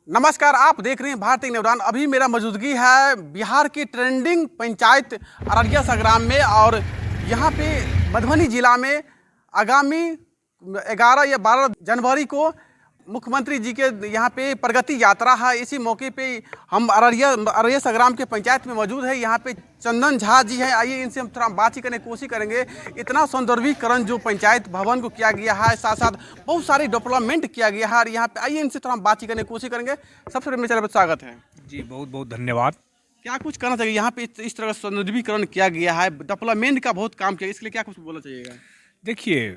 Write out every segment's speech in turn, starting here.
नमस्कार, आप देख रहे हैं भारतीय नवडान। अभी मेरा मौजूदगी है बिहार की ट्रेंडिंग पंचायत अररिया संग्राम में और यहाँ पे मधुबनी जिला में आगामी 11 या 12 जनवरी को मुख्यमंत्री जी के यहाँ पे प्रगति यात्रा है। इसी मौके पे हम अररिया संग्राम के पंचायत में मौजूद है। यहाँ पे चंदन झा जी हैं, आइए इनसे हम थोड़ा बातचीत करने की कोशिश करेंगे। इतना सौंदर्यीकरण जो पंचायत भवन को किया गया है, साथ साथ बहुत सारी डेवलपमेंट किया गया है और यहाँ पे आइए इनसे थोड़ा बातचीत करने की कोशिश करेंगे। सबसे पहले मेरे चैनल पर स्वागत है जी। बहुत बहुत धन्यवाद। क्या कुछ कहना चाहिए यहाँ पे इस तरह का सौंदर्यीकरण किया गया है, डेवलपमेंट का बहुत काम किया, इसके लिए क्या कुछ बोलना चाहिएगा? देखिए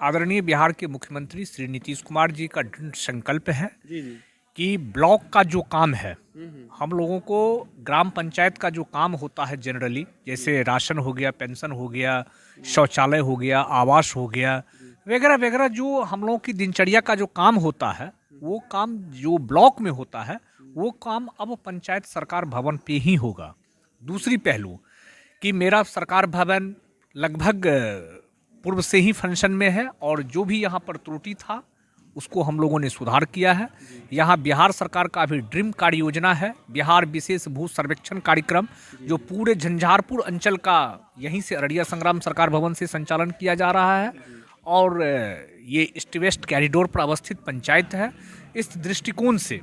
आदरणीय बिहार के मुख्यमंत्री श्री नीतीश कुमार जी का दृढ़ संकल्प है जी जी कि ब्लॉक का जो काम है, हम लोगों को ग्राम पंचायत का जो काम होता है जनरली, जैसे राशन हो गया, पेंशन हो गया, शौचालय हो गया, आवास हो गया, वगैरह वगैरह, जो हम लोगों की दिनचर्या का जो काम होता है, वो काम जो ब्लॉक में होता है वो काम अब पंचायत सरकार भवन पे ही होगा। दूसरी पहलू कि मेरा सरकार भवन लगभग पूर्व से ही फंक्शन में है और जो भी यहाँ पर त्रुटि था उसको हम लोगों ने सुधार किया है। यहाँ बिहार सरकार का भी ड्रीम कार्य योजना है, बिहार विशेष भू सर्वेक्षण कार्यक्रम, जो पूरे झंझारपुर अंचल का यहीं से अररिया संग्राम सरकार भवन से संचालन किया जा रहा है और ये ईस्ट वेस्ट कॉरिडोर पर अवस्थित पंचायत है। इस दृष्टिकोण से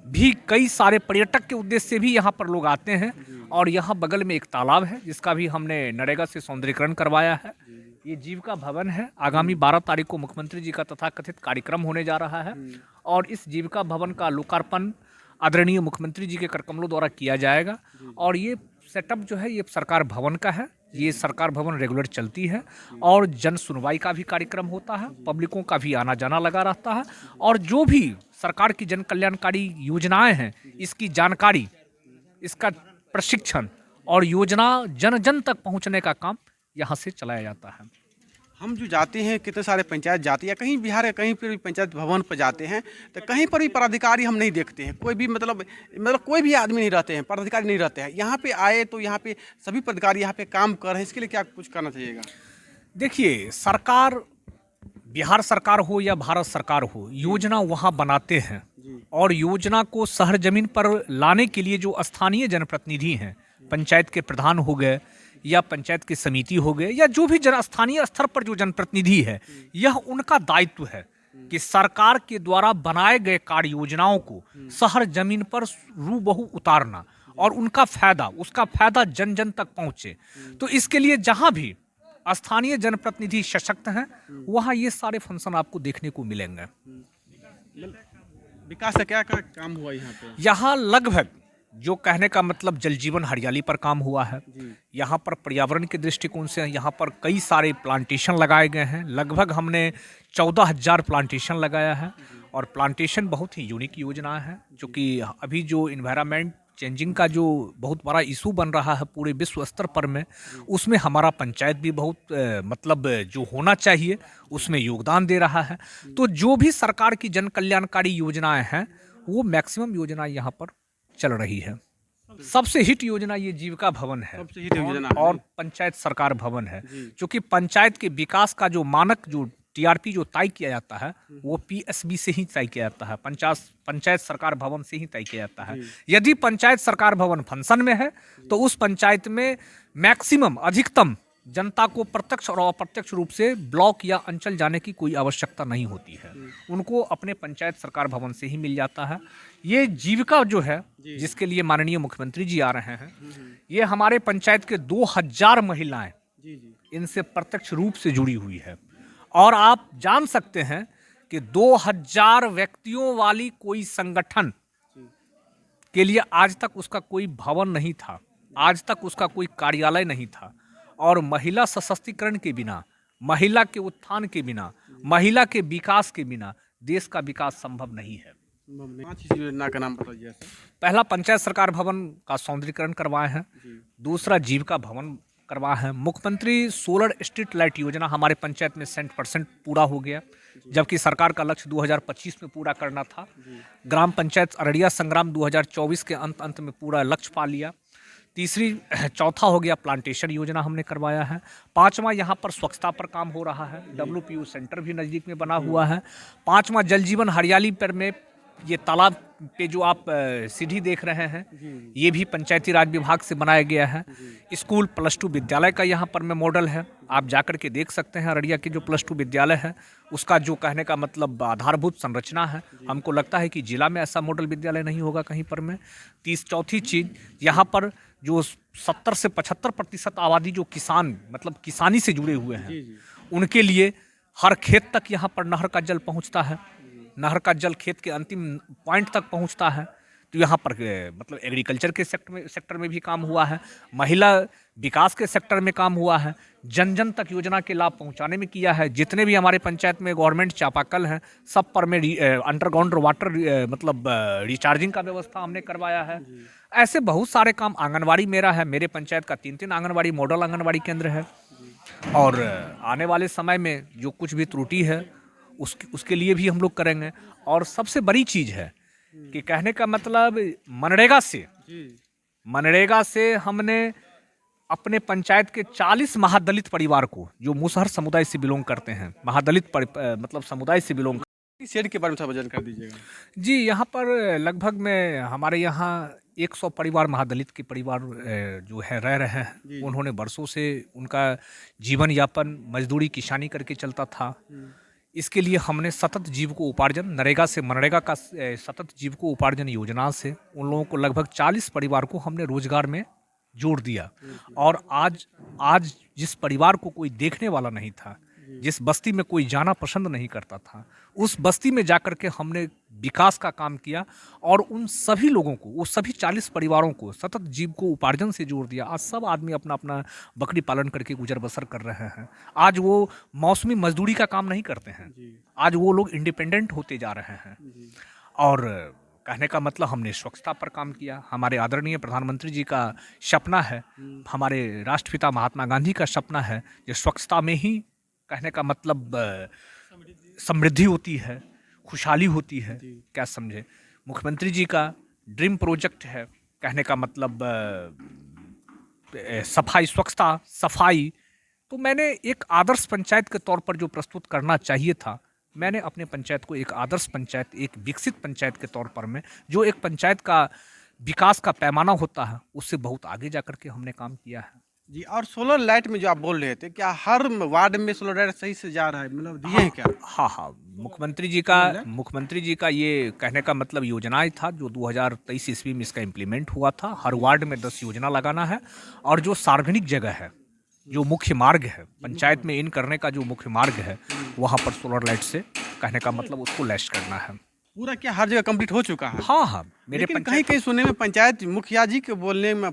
भी कई सारे पर्यटक के उद्देश्य से भी यहाँ पर लोग आते हैं और यहाँ बगल में एक तालाब है जिसका भी हमने नरेगा से सौंदर्यीकरण करवाया है। ये जीविका भवन है। आगामी 12 तारीख को मुख्यमंत्री जी का तथाकथित कार्यक्रम होने जा रहा है और इस जीविका भवन का लोकार्पण आदरणीय मुख्यमंत्री जी के करकमलों द्वारा किया जाएगा। और ये सेटअप जो है ये सरकार भवन का है। ये सरकार भवन रेगुलर चलती है और जन सुनवाई का भी कार्यक्रम होता है, पब्लिकों का भी आना जाना लगा रहता है और जो भी सरकार की जन कल्याणकारी योजनाएं हैं इसकी जानकारी, इसका प्रशिक्षण और योजना जन जन तक पहुंचने का काम यहाँ से चलाया जाता है। हम जो जाते हैं, कितने सारे पंचायत जाते हैं, कहीं बिहार या कहीं पर भी पंचायत भवन पर जाते हैं तो कहीं पर भी पदाधिकारी हम नहीं देखते हैं। कोई भी मतलब कोई भी आदमी नहीं रहते हैं, पदाधिकारी नहीं रहते हैं। यहाँ पे आए तो यहाँ पे सभी पदाधिकारी यहाँ पे काम कर रहे हैं, इसके लिए क्या कुछ करना चाहिएगा? देखिए, सरकार, बिहार सरकार हो या भारत सरकार हो, योजना वहाँ बनाते हैं और योजना को शहर जमीन पर लाने के लिए जो स्थानीय जनप्रतिनिधि हैं, पंचायत के प्रधान हो गए या पंचायत की समिति हो गए या जो भी स्थानीय स्तर पर जो जनप्रतिनिधि है, यह उनका दायित्व है कि सरकार के द्वारा बनाए गए कार्य योजनाओं को शहर जमीन पर रूबहू उतारना और उसका फायदा जन जन तक पहुंचे। तो इसके लिए जहां भी स्थानीय जनप्रतिनिधि सशक्त हैं वहां ये सारे फंक्शन आपको देखने को मिलेंगे। विकास का क्या काम हुआ यहाँ पे? यहाँ लगभग, जो कहने का मतलब, जल जीवन हरियाली पर काम हुआ है। यहाँ पर पर्यावरण के दृष्टिकोण से यहाँ पर कई सारे प्लांटेशन लगाए गए हैं। लगभग हमने 14,000 प्लांटेशन लगाया है और प्लांटेशन बहुत ही यूनिक योजना है, जो कि अभी जो इन्वायरमेंट चेंजिंग का जो बहुत बड़ा इशू बन रहा है पूरे विश्व स्तर पर में, उसमें हमारा पंचायत भी बहुत मतलब जो होना चाहिए उसमें योगदान दे रहा है। तो जो भी सरकार की जन कल्याणकारी योजनाएं हैं वो मैक्सिमम योजना यहाँ पर चल रही है। सबसे हिट योजना ये जीविका भवन है और पंचायत सरकार भवन है, क्योंकि पंचायत के विकास का जो मानक, जो टीआरपी जो तय किया जाता है वो पीएसबी से ही तय किया जाता है, पंचायत सरकार भवन से ही तय किया जाता है। यदि पंचायत सरकार भवन फंक्शन में है तो उस पंचायत में मैक्सिमम, अधिकतम जनता को प्रत्यक्ष और अप्रत्यक्ष रूप से ब्लॉक या अंचल जाने की कोई आवश्यकता नहीं होती है, उनको अपने पंचायत सरकार भवन से ही मिल जाता है। ये जीविका जो है, जिसके लिए माननीय मुख्यमंत्री जी आ रहे हैं, ये हमारे पंचायत के 2000 महिलाएं इनसे प्रत्यक्ष रूप से जुड़ी हुई है। और आप जान सकते हैं कि 2000 व्यक्तियों वाली कोई संगठन के लिए आज तक उसका कोई भवन नहीं था, आज तक उसका कोई कार्यालय नहीं था। और महिला सशक्तिकरण के बिना, महिला के उत्थान के बिना, महिला के विकास के बिना देश का विकास संभव नहीं है। 5 योजना का नाम बताइए। पहला पंचायत सरकार भवन का सौंदर्यीकरण करवाए हैं, दूसरा जीविका भवन करवाए हैं। मुख्यमंत्री सोलर स्ट्रीट लाइट योजना हमारे पंचायत में 100% पूरा हो गया, जबकि सरकार का लक्ष्य 2025 में पूरा करना था। ग्राम पंचायत अररिया संग्राम 2024 के अंत में पूरा लक्ष्य पा लिया। चौथा हो गया प्लांटेशन योजना हमने करवाया है। 5वां यहाँ पर स्वच्छता पर काम हो रहा है, WPU सेंटर भी नज़दीक में बना हुआ है। 5वां जल जीवन हरियाली पर में ये तालाब पे जो आप सीढ़ी देख रहे हैं, ये भी पंचायती राज विभाग से बनाया गया है। स्कूल +2 विद्यालय का यहाँ पर में मॉडल है, आप जाकर के देख सकते हैं। अररिया के जो +2 विद्यालय है उसका जो कहने का मतलब आधारभूत संरचना है, हमको लगता है कि जिला में ऐसा मॉडल विद्यालय नहीं होगा कहीं पर में। चौथी चीज़, यहाँ पर जो 70 से 75% आबादी जो किसान मतलब किसानी से जुड़े हुए हैं, उनके लिए हर खेत तक यहाँ पर नहर का जल पहुँचता है। नहर का जल खेत के अंतिम पॉइंट तक पहुंचता है। तो यहाँ पर मतलब एग्रीकल्चर के सेक्टर में भी काम हुआ है, महिला विकास के सेक्टर में काम हुआ है, जन जन तक योजना के लाभ पहुंचाने में किया है। जितने भी हमारे पंचायत में गवर्नमेंट चापाकल हैं, सब पर में अंडरग्राउंड वाटर मतलब रिचार्जिंग का व्यवस्था हमने करवाया है। ऐसे बहुत सारे काम। आंगनबाड़ी मेरा है, मेरे पंचायत का 3 आंगनबाड़ी मॉडल आंगनबाड़ी केंद्र है। और आने वाले समय में जो कुछ भी त्रुटि है उसके लिए भी हम लोग करेंगे। और सबसे बड़ी चीज़ है कि कहने का मतलब मनरेगा से हमने अपने पंचायत के 40 महादलित परिवार को, जो मुसहर समुदाय से बिलोंग करते हैं, महादलित मतलब समुदाय से बिलोंग। शेड के बारे में थोड़ा वजन कर दीजिएगा। जी, यहाँ पर लगभग में हमारे यहाँ 100 परिवार महादलित के परिवार जो है रह रहे हैं। उन्होंने वर्षों से उनका जीवन यापन मजदूरी किसानी करके चलता था। इसके लिए हमने सतत जीव को उपार्जन नरेगा से मनरेगा का सतत जीव को उपार्जन योजना से उन लोगों को लगभग 40 परिवार को हमने रोजगार में जोड़ दिया। और आज जिस परिवार को कोई देखने वाला नहीं था, जिस बस्ती में कोई जाना पसंद नहीं करता था, उस बस्ती में जाकर के हमने विकास का काम किया और उन सभी लोगों को, वो सभी 40 परिवारों को सतत जीव को उपार्जन से जोड़ दिया। आज सब आदमी अपना अपना बकरी पालन करके गुजर बसर कर रहे हैं। आज वो मौसमी मजदूरी का काम नहीं करते हैं, आज वो लोग इंडिपेंडेंट होते जा रहे हैं। और कहने का मतलब हमने स्वच्छता पर काम किया। हमारे आदरणीय प्रधानमंत्री जी का सपना है, हमारे राष्ट्रपिता महात्मा गांधी का सपना है कि स्वच्छता में ही कहने का मतलब समृद्धि होती है, खुशहाली होती है। क्या समझे, मुख्यमंत्री जी का ड्रीम प्रोजेक्ट है, कहने का मतलब सफाई, स्वच्छता, सफाई। तो मैंने एक आदर्श पंचायत के तौर पर जो प्रस्तुत करना चाहिए था, मैंने अपने पंचायत को एक आदर्श पंचायत, एक विकसित पंचायत के तौर पर में, जो एक पंचायत का विकास का पैमाना होता है, उससे बहुत आगे जाकर के हमने काम किया है। जी, और सोलर लाइट में जो आप बोल रहे थे, क्या हर वार्ड में सोलर लाइट सही से जा रहा है, मतलब दिए हैं क्या? हाँ, मुख्यमंत्री जी का ये कहने का मतलब योजनाएं था जो 2023 ईस्वी में इसका इम्प्लीमेंट हुआ था। हर वार्ड में 10 योजना लगाना है और जो सार्वजनिक जगह है, जो मुख्य मार्ग है, पंचायत में इन करने का जो मुख्य मार्ग है, वहाँ पर सोलर लाइट से कहने का मतलब उसको लैस करना है। पूरा क्या हर जगह कंप्लीट हो चुका है? हाँ, मेरे लेकिन कहीं कहीं सुनने में पंचायत मुखिया जी के बोलने में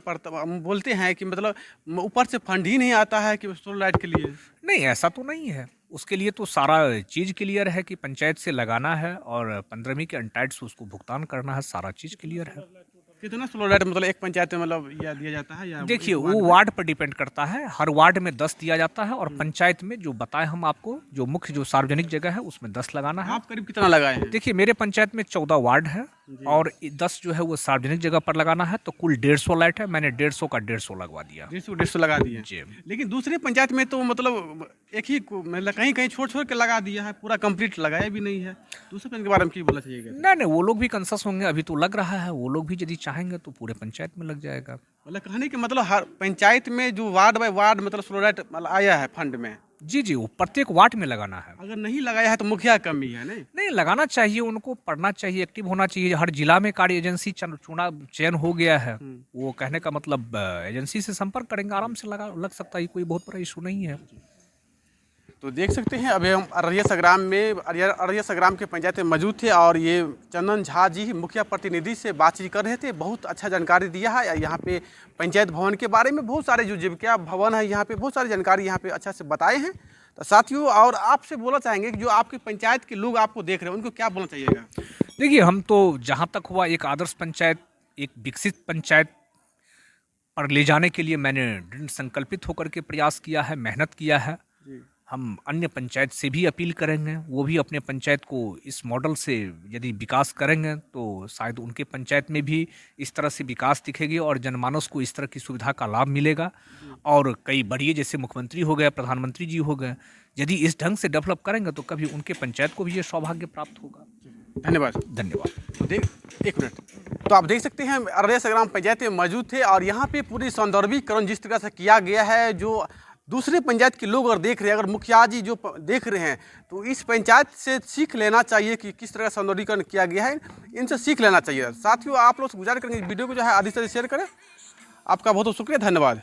बोलते हैं कि मतलब ऊपर से फंड ही नहीं आता है कि सोलर लाइट के लिए। नहीं, ऐसा तो नहीं है। उसके लिए तो सारा चीज़ क्लियर है कि पंचायत से लगाना है और 15वीं के अनटाइड से उसको भुगतान करना है, सारा चीज़ क्लियर है। कितना सोलर लाइट मतलब एक पंचायत में मतलब या दिया जाता है, या देखिए वो वार्ड पर डिपेंड करता है। हर वार्ड में 10 दिया जाता है और पंचायत में जो बताए हम आपको, जो मुख्य जो सार्वजनिक जगह है उसमें 10 लगाना है। आप करीब कितना लगाए हैं? देखिए मेरे पंचायत में 14 वार्ड है और 10 जो है वो सार्वजनिक जगह पर लगाना है। तो कुल 150 लाइट है, मैंने 150 का 150 लगवा दिया। 150 लगा दिए जी। लेकिन दूसरी पंचायत में तो मतलब एक ही मतलब कहीं कहीं छोड़ छोड़ के लगा दिया है, पूरा कंप्लीट लगाया भी नहीं है। दूसरे पंचायत के बारे में क्या बोला चाहिए? नहीं, वो लोग भी कंसस होंगे, अभी तो लग रहा है। वो लोग भी यदि चाहेंगे तो पूरे पंचायत में लग जाएगा। मतलब कहने के मतलब हर पंचायत में जो वार्ड बाय वार्ड मतलब सोलर लाइट आया है फंड में। जी, वो प्रत्येक वार्ड में लगाना है। अगर नहीं लगाया है तो मुखिया कमी है। नहीं लगाना चाहिए, उनको पढ़ना चाहिए, एक्टिव होना चाहिए। हर जिला में कार्य एजेंसी चयन हो गया है, वो कहने का मतलब एजेंसी से संपर्क करेंगे, आराम से लग सकता है, कोई बहुत बड़ा इशू नहीं है। तो देख सकते हैं अभी हम अररिया संग्राम के पंचायत में मौजूद थे और ये चंदन झा जी मुखिया प्रतिनिधि से बातचीत कर रहे थे। बहुत अच्छा जानकारी दिया है यहाँ पे पंचायत भवन के बारे में। बहुत सारे जो जीविका भवन है यहाँ पे, बहुत सारी जानकारी यहाँ पे अच्छा से बताए हैं। तो साथियों, और आपसे बोलना चाहेंगे कि जो आपकी पंचायत के लोग आपको देख रहे हैं उनको क्या बोलना चाहिएगा? देखिए, हम तो जहाँ तक हुआ एक आदर्श पंचायत, एक विकसित पंचायत पर ले जाने के लिए मैंने दृढ़ संकल्पित होकर के प्रयास किया है, मेहनत किया है। हम अन्य पंचायत से भी अपील करेंगे, वो भी अपने पंचायत को इस मॉडल से यदि विकास करेंगे तो शायद उनके पंचायत में भी इस तरह से विकास दिखेगी और जनमानस को इस तरह की सुविधा का लाभ मिलेगा। और कई बड़े जैसे मुख्यमंत्री हो गए, प्रधानमंत्री जी हो गए, यदि इस ढंग से डेवलप करेंगे तो कभी उनके पंचायत को भी ये सौभाग्य प्राप्त होगा। धन्यवाद। धन्यवाद। एक मिनट। तो आप देख सकते हैं अररिया संग्राम पंचायत में मौजूद थे और यहाँ पे पूरी सौंदर्यीकरण जिस तरह से किया गया है, जो दूसरे पंचायत के लोग अगर देख रहे हैं, अगर मुखिया जी जो देख रहे हैं, तो इस पंचायत से सीख लेना चाहिए कि किस तरह का सौंदर्यीकरण किया गया है, इनसे सीख लेना चाहिए। साथियों, आप लोग से गुजारिश करेंगे वीडियो को जो है अधिक से अधिक शेयर करें। आपका बहुत बहुत शुक्रिया, धन्यवाद।